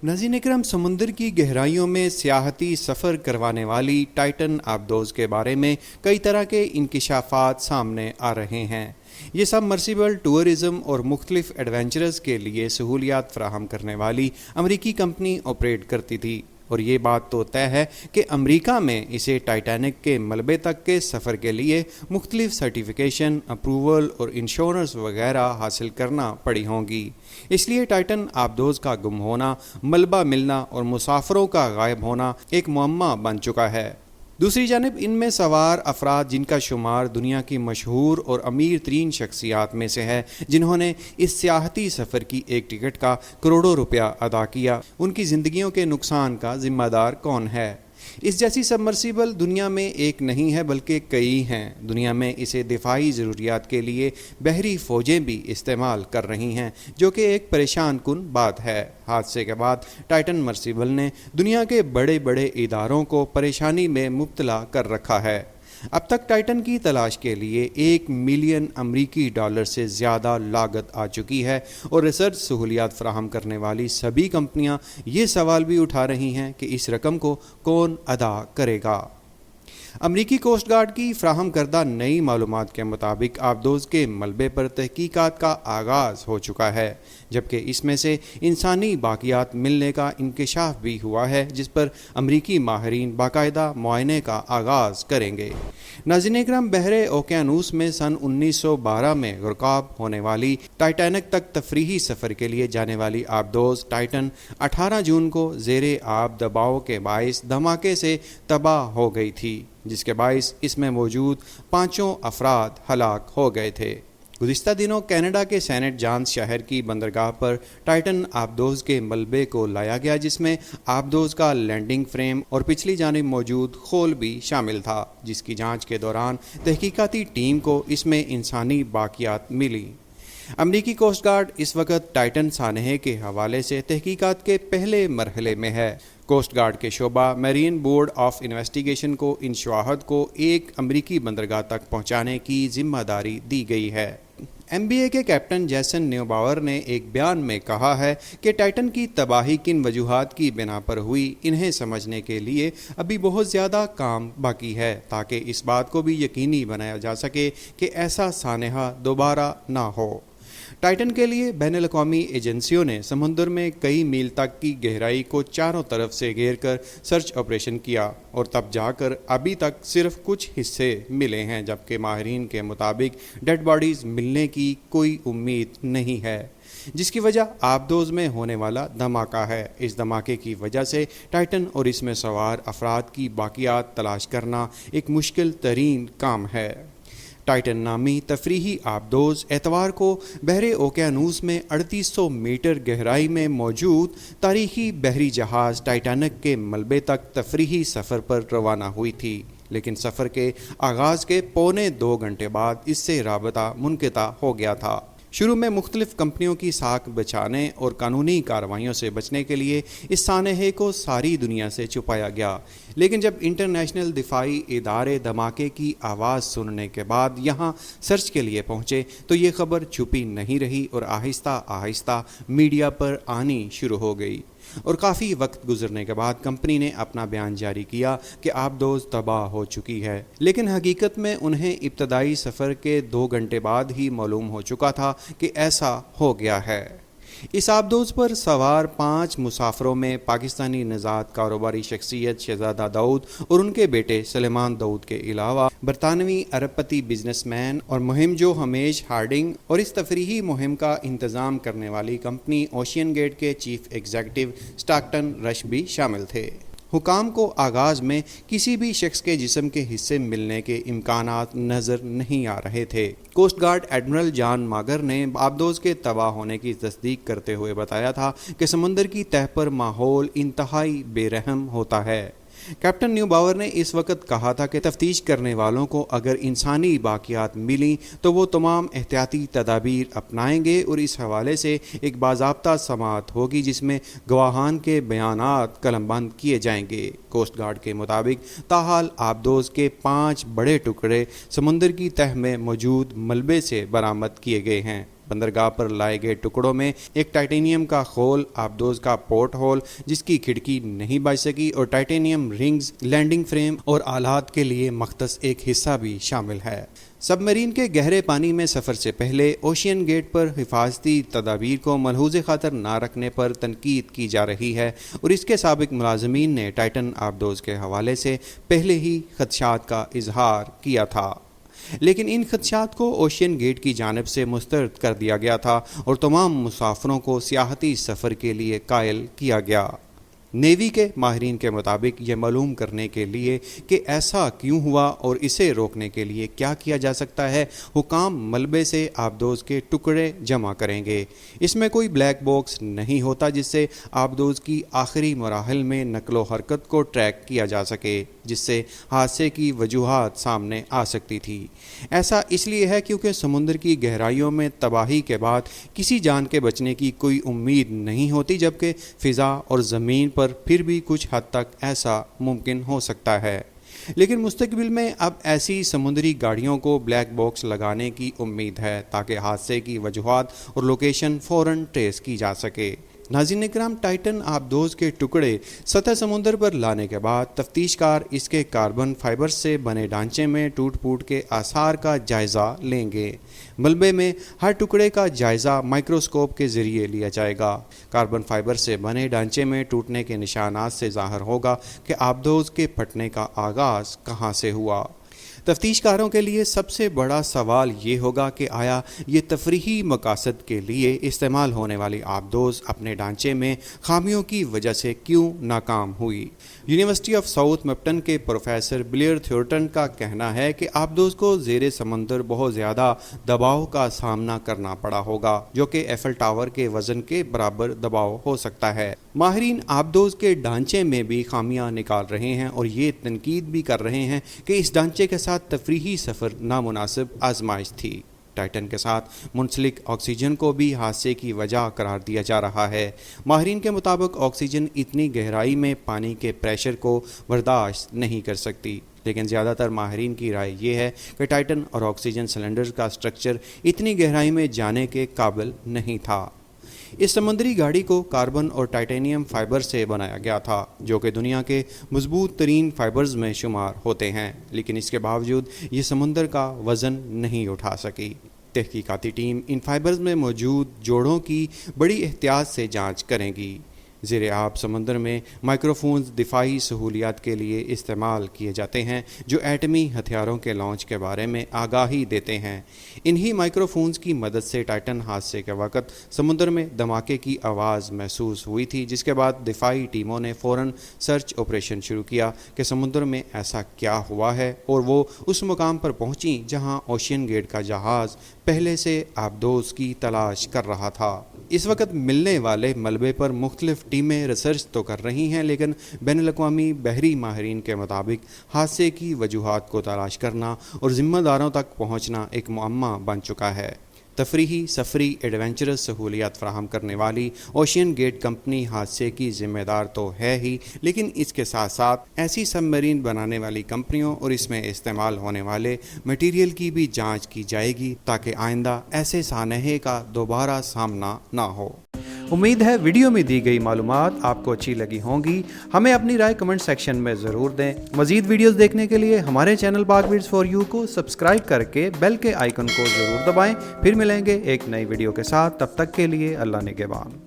नाज़रीन इकराम, समुंदर की गहराइयों में सियाहती सफ़र करवाने वाली टाइटन आबदोज़ के बारे में कई तरह के इंकिशाफात सामने आ रहे हैं। ये सबमर्सिबल टूरिज़्म और मुख्तलिफ एडवेंचर्स के लिए सहूलियात फराहम करने वाली अमरीकी कंपनी ऑपरेट करती थी, और ये बात तो तय है कि अमेरिका में इसे टाइटैनिक के मलबे तक के सफ़र के लिए मुख्तलिफ सर्टिफिकेशन, अप्रूवल और इंश्योरेंस वगैरह हासिल करना पड़ी होंगी। इसलिए टाइटन आबदोज़ का गुम होना, मलबा मिलना और मुसाफरों का गायब होना एक मुअम्मा बन चुका है। दूसरी जानिब इनमें सवार अफराद, जिनका शुमार दुनिया की मशहूर और अमीर तरीन शख्सियात में से है, जिन्होंने इस सियाहती सफ़र की एक टिकट का करोड़ों रुपया अदा किया, उनकी ज़िंदगियों के नुकसान का ज़िम्मेदार कौन है? इस जैसी सबमर्सिबल दुनिया में एक नहीं है बल्कि कई हैं। दुनिया में इसे दिफाई ज़रूरियात के लिए बहरी फ़ौजें भी इस्तेमाल कर रही हैं, जो कि एक परेशान कुन बात है। हादसे के बाद टाइटन मर्सिबल ने दुनिया के बड़े बड़े इदारों को परेशानी में मुब्तला कर रखा है। अब तक टाइटन की तलाश के लिए $1 मिलियन अमरीकी से ज़्यादा लागत आ चुकी है, और रिसर्च सहूलियात फराहम करने वाली सभी कंपनियां ये सवाल भी उठा रही हैं कि इस रकम को कौन अदा करेगा। अमरीकी कोस्ट गार्ड की फ्राहम करदा नई मालूमात के मुताबिक आबदोज़ के मलबे पर तहकीकात का आगाज़ हो चुका है, जबकि इसमें से इंसानी बाकियात मिलने का इंकशाफ भी हुआ है, जिस पर अमरीकी माहिरीन बाकायदा मुआयने का आगाज़ करेंगे। नाज़रीन इकराम, बहरे ओकेयानूस में सन 1912 में ग़ुरक़ाब होने वाली टाइटैनिक तक तफरीही सफ़र के लिए जाने वाली आबदोज़ टाइटन 18 जून को ज़ेरे आब दबाव के बाइस धमाके से तबाह हो गई थी, जिसके बाइस इसमें मौजूद 5 अफराद हलाक हो गए थे। गुज़िश्ता दिनों कनाडा के सेंट जॉन्स शहर की बंदरगाह पर टाइटन आबदोज़ के मलबे को लाया गया, जिसमें आबदोज़ का लैंडिंग फ्रेम और पिछली जानिब मौजूद खोल भी शामिल था, जिसकी जांच के दौरान तहकीकाती टीम को इसमें इंसानी बाकियात मिली। अमरीकी कोस्ट गार्ड इस वक्त टाइटन सानहे के हवाले से तहकीकात के पहले मरहले में है। कोस्ट गार्ड के शोबा मैरीन बोर्ड ऑफ इन्वेस्टिगेशन को इन शवाहद को एक अमरीकी बंदरगाह तक पहुंचाने की जिम्मेदारी दी गई है। MBA के कैप्टन जैसन न्यूबावर ने एक बयान में कहा है कि टाइटन की तबाही किन वजूहात की बिना पर हुई, इन्हें समझने के लिए अभी बहुत ज़्यादा काम बाकी है, ताकि इस बात को भी यकीनी बनाया जा सके कि ऐसा सानहा दोबारा ना हो। टाइटन के लिए बैनुल-अक़वामी एजेंसियों ने समुद्र में कई मील तक की गहराई को चारों तरफ से घेर कर सर्च ऑपरेशन किया, और तब जाकर अभी तक सिर्फ कुछ हिस्से मिले हैं, जबकि माहिरीन के मुताबिक डेड बॉडीज़ मिलने की कोई उम्मीद नहीं है, जिसकी वजह आबदोज़ में होने वाला धमाका है। इस धमाके की वजह से टाइटन और इसमें सवार अफराद की बाकियात तलाश करना एक मुश्किल तरीन काम है। टाइटन नामी तफरीही आबदोज़ एतवार को बहरे ओकेयानूस में 3800 मीटर गहराई में मौजूद तारीखी बहरी जहाज़ टाइटैनिक के मलबे तक तफरीही सफ़र पर रवाना हुई थी, लेकिन सफ़र के आगाज़ के पौने 2 घंटे बाद इससे राबता मुनक़ता हो गया था। शुरू में मुख्तलिफ कंपनियों की साख बचाने और कानूनी कार्रवाइयों से बचने के लिए इस सानहे को सारी दुनिया से छुपाया गया, लेकिन जब इंटरनेशनल दिफाई इदारे धमाके की आवाज़ सुनने के बाद यहाँ सर्च के लिए पहुँचे तो ये खबर छुपी नहीं रही और आहिस्ता आहिस्ता मीडिया पर आनी शुरू हो गई। और काफ़ी वक्त गुजरने के बाद कंपनी ने अपना बयान जारी किया कि आबदोज़ तबाह हो चुकी है, लेकिन हकीकत में उन्हें इब्तदाई सफ़र के 2 घंटे बाद ही मालूम हो चुका था कि ऐसा हो गया है। इस आबदोज़ पर सवार 5 मुसाफरों में पाकिस्तानी निजात कारोबारी शख्सियत शहजादा दाऊद और उनके बेटे सलेमान दाऊद के अलावा बरतानवी अरबपति बिजनेसमैन और मुहिम जो हमेश हार्डिंग और इस तफरीही मुहिम का इंतज़ाम करने वाली कंपनी ओशियन गेट के चीफ एग्जीक्यूटिव स्टॉकटन रश भी शामिल थे। हुकाम को आगाज़ में किसी भी शख्स के जिस्म के हिस्से मिलने के इम्कानात नज़र नहीं आ रहे थे। कोस्ट गार्ड एडमिरल जॉन मागर ने आबदोज़ के तबाह होने की तस्दीक करते हुए बताया था कि समुंदर की तह पर माहौल इंतहाई बेरहम होता है। कैप्टन न्यूबावर ने इस वक्त कहा था कि तफ्तीश करने वालों को अगर इंसानी बाकियात मिली तो वो तमाम एहतियाती तदाबीर अपनाएंगे और इस हवाले से एक बाज़ाब्ता समाअत होगी जिसमें गवाहान के बयानात कलमबंद किए जाएंगे। कोस्ट गार्ड के मुताबिक ताहाल आबदोज़ के 5 बड़े टुकड़े समुंदर की तह में मौजूद मलबे से बरामद किए गए हैं। बंदरगाह पर लाए गए टुकड़ों में एक टाइटेनियम का खोल, आबदोज का पोर्ट होल जिसकी खिड़की नहीं बच सकी और टाइटेनियम रिंग्स, लैंडिंग फ्रेम और आलात के लिए मख्तस एक हिस्सा भी शामिल है। सबमरीन के गहरे पानी में सफ़र से पहले ओशियन गेट पर हिफाजती तदाबीर को मलहूज़ ख़ातर ना रखने पर तनकीद की जा रही है और इसके साबिक मुलाजमीन ने टाइटन आबदोज के हवाले से पहले ही खदशात का इजहार किया था, लेकिन इन खदशात को ओशियन गेट की जानिब से मुस्तरद कर दिया गया था और तमाम मुसाफिरों को सियाहती सफ़र के लिए कायल किया गया। नेवी के माहिरीन के मुताबिक ये मालूम करने के लिए कि ऐसा क्यों हुआ और इसे रोकने के लिए क्या किया जा सकता है, हुकाम मलबे से आबदोज के टुकड़े जमा करेंगे। इसमें कोई ब्लैक बॉक्स नहीं होता जिससे आबदोज की आखिरी मराहल में नकलो हरकत को ट्रैक किया जा सके, जिससे हादसे की वजूहात सामने आ सकती थी। ऐसा इसलिए है क्योंकि समुद्र की गहराइयों में तबाही के बाद किसी जान के बचने की कोई उम्मीद नहीं होती, जबकि फ़िज़ा और ज़मीन पर फिर भी कुछ हद तक ऐसा मुमकिन हो सकता है। लेकिन मुस्तकबिल में अब ऐसी समुद्री गाड़ियों को ब्लैक बॉक्स लगाने की उम्मीद है ताकि हादसे की वजूहात और लोकेशन फ़ौरन ट्रेस की जा सके। नाज़रीन इकराम, टाइटन आबदोज के टुकड़े सतह समुद्र पर लाने के बाद तफ्तीशकार इसके कार्बन फाइबर से बने ढांचे में टूट फूट के आसार का जायज़ा लेंगे। मलबे में हर टुकड़े का जायज़ा माइक्रोस्कोप के ज़रिए लिया जाएगा। कार्बन फाइबर से बने ढांचे में टूटने के निशानात से ज़ाहिर होगा कि आबदोज के फटने का आगाज़ कहाँ से हुआ। तफ्तीशकारों के लिए सबसे बड़ा सवाल ये होगा कि आया ये तफरीही मकासद के लिए इस्तेमाल होने वाली आबदोज अपने ढांचे में खामियों की वजह से क्यों नाकाम हुई। यूनिवर्सिटी ऑफ साउथ मेप्टन के प्रोफेसर ब्लेयर थ्योर्टन का कहना है कि आबदोज को ज़ेरे समंदर बहुत ज़्यादा दबाव का सामना करना पड़ा होगा, जो कि एफल टावर के वज़न के बराबर दबाव हो सकता है। माहिरीन आबदोज के ढांचे में भी खामियां निकाल रहे हैं और ये तनकीद भी कर रहे हैं कि इस ढांचे के साथ तफरीही सफ़र नामुनासिब आजमाइश थी। टाइटन के साथ मुंसलिक ऑक्सीजन को भी हादसे की वजह करार दिया जा रहा है। माहिरीन के मुताबिक ऑक्सीजन इतनी गहराई में पानी के प्रेशर को बर्दाश्त नहीं कर सकती, लेकिन ज़्यादातर माहिरीन की राय ये है कि टाइटन और ऑक्सीजन सिलेंडर का स्ट्रक्चर इतनी गहराई में जाने के काबिल नहीं था। इस समुद्री गाड़ी को कार्बन और टाइटेनियम फाइबर से बनाया गया था, जो कि दुनिया के मजबूत तरीन फाइबर्स में शुमार होते हैं, लेकिन इसके बावजूद ये समुद्र का वज़न नहीं उठा सकी। तहकीकाती टीम इन फाइबर्स में मौजूद जोड़ों की बड़ी एहतियात से जांच करेंगी। ज़ेरे आब समंदर में माइक्रोफोन्स दिफाई सहूलियात के लिए इस्तेमाल किए जाते हैं जो एटमी हथियारों के लॉन्च के बारे में आगाही देते हैं। इन्हीं माइक्रोफोन्स की मदद से टाइटन हादसे के वक़्त समुद्र में धमाके की आवाज़ महसूस हुई थी, जिसके बाद दिफाई टीमों ने फ़ौरन सर्च ऑपरेशन शुरू किया कि समुद्र में ऐसा क्या हुआ है, और वो उस मुकाम पर पहुंची जहां ओशियन गेट का जहाज़ पहले से आबदोज की तलाश कर रहा था। इस वक्त मिलने वाले मलबे पर मुख्तलिफ टीमें रिसर्च तो कर रही हैं, लेकिन बैनुल-अक़वामी बहरी माहिरीन के मुताबिक हादसे की वजूहात को तलाश करना और ज़िम्मेदारों तक पहुँचना एक मुअम्मा बन चुका है। तफरीही सफरी एडवेंचरस सहूलियात फराहम करने वाली ओशियन गेट कंपनी हादसे की ज़िम्मेदार तो है ही, लेकिन इसके साथ साथ ऐसी सबमरीन बनाने वाली कंपनियों और इसमें इस्तेमाल होने वाले मटीरियल की भी जांच की जाएगी ताकि आइंदा ऐसे सानहे का दोबारा सामना ना हो। उम्मीद है वीडियो में दी गई मालूमात आपको अच्छी लगी होंगी। हमें अपनी राय कमेंट सेक्शन में ज़रूर दें। मज़ीद वीडियोस देखने के लिए हमारे चैनल पाक बीट्स फॉर यू को सब्सक्राइब करके बेल के आइकन को ज़रूर दबाएं। फिर मिलेंगे एक नई वीडियो के साथ, तब तक के लिए अल्लाह निगहबान।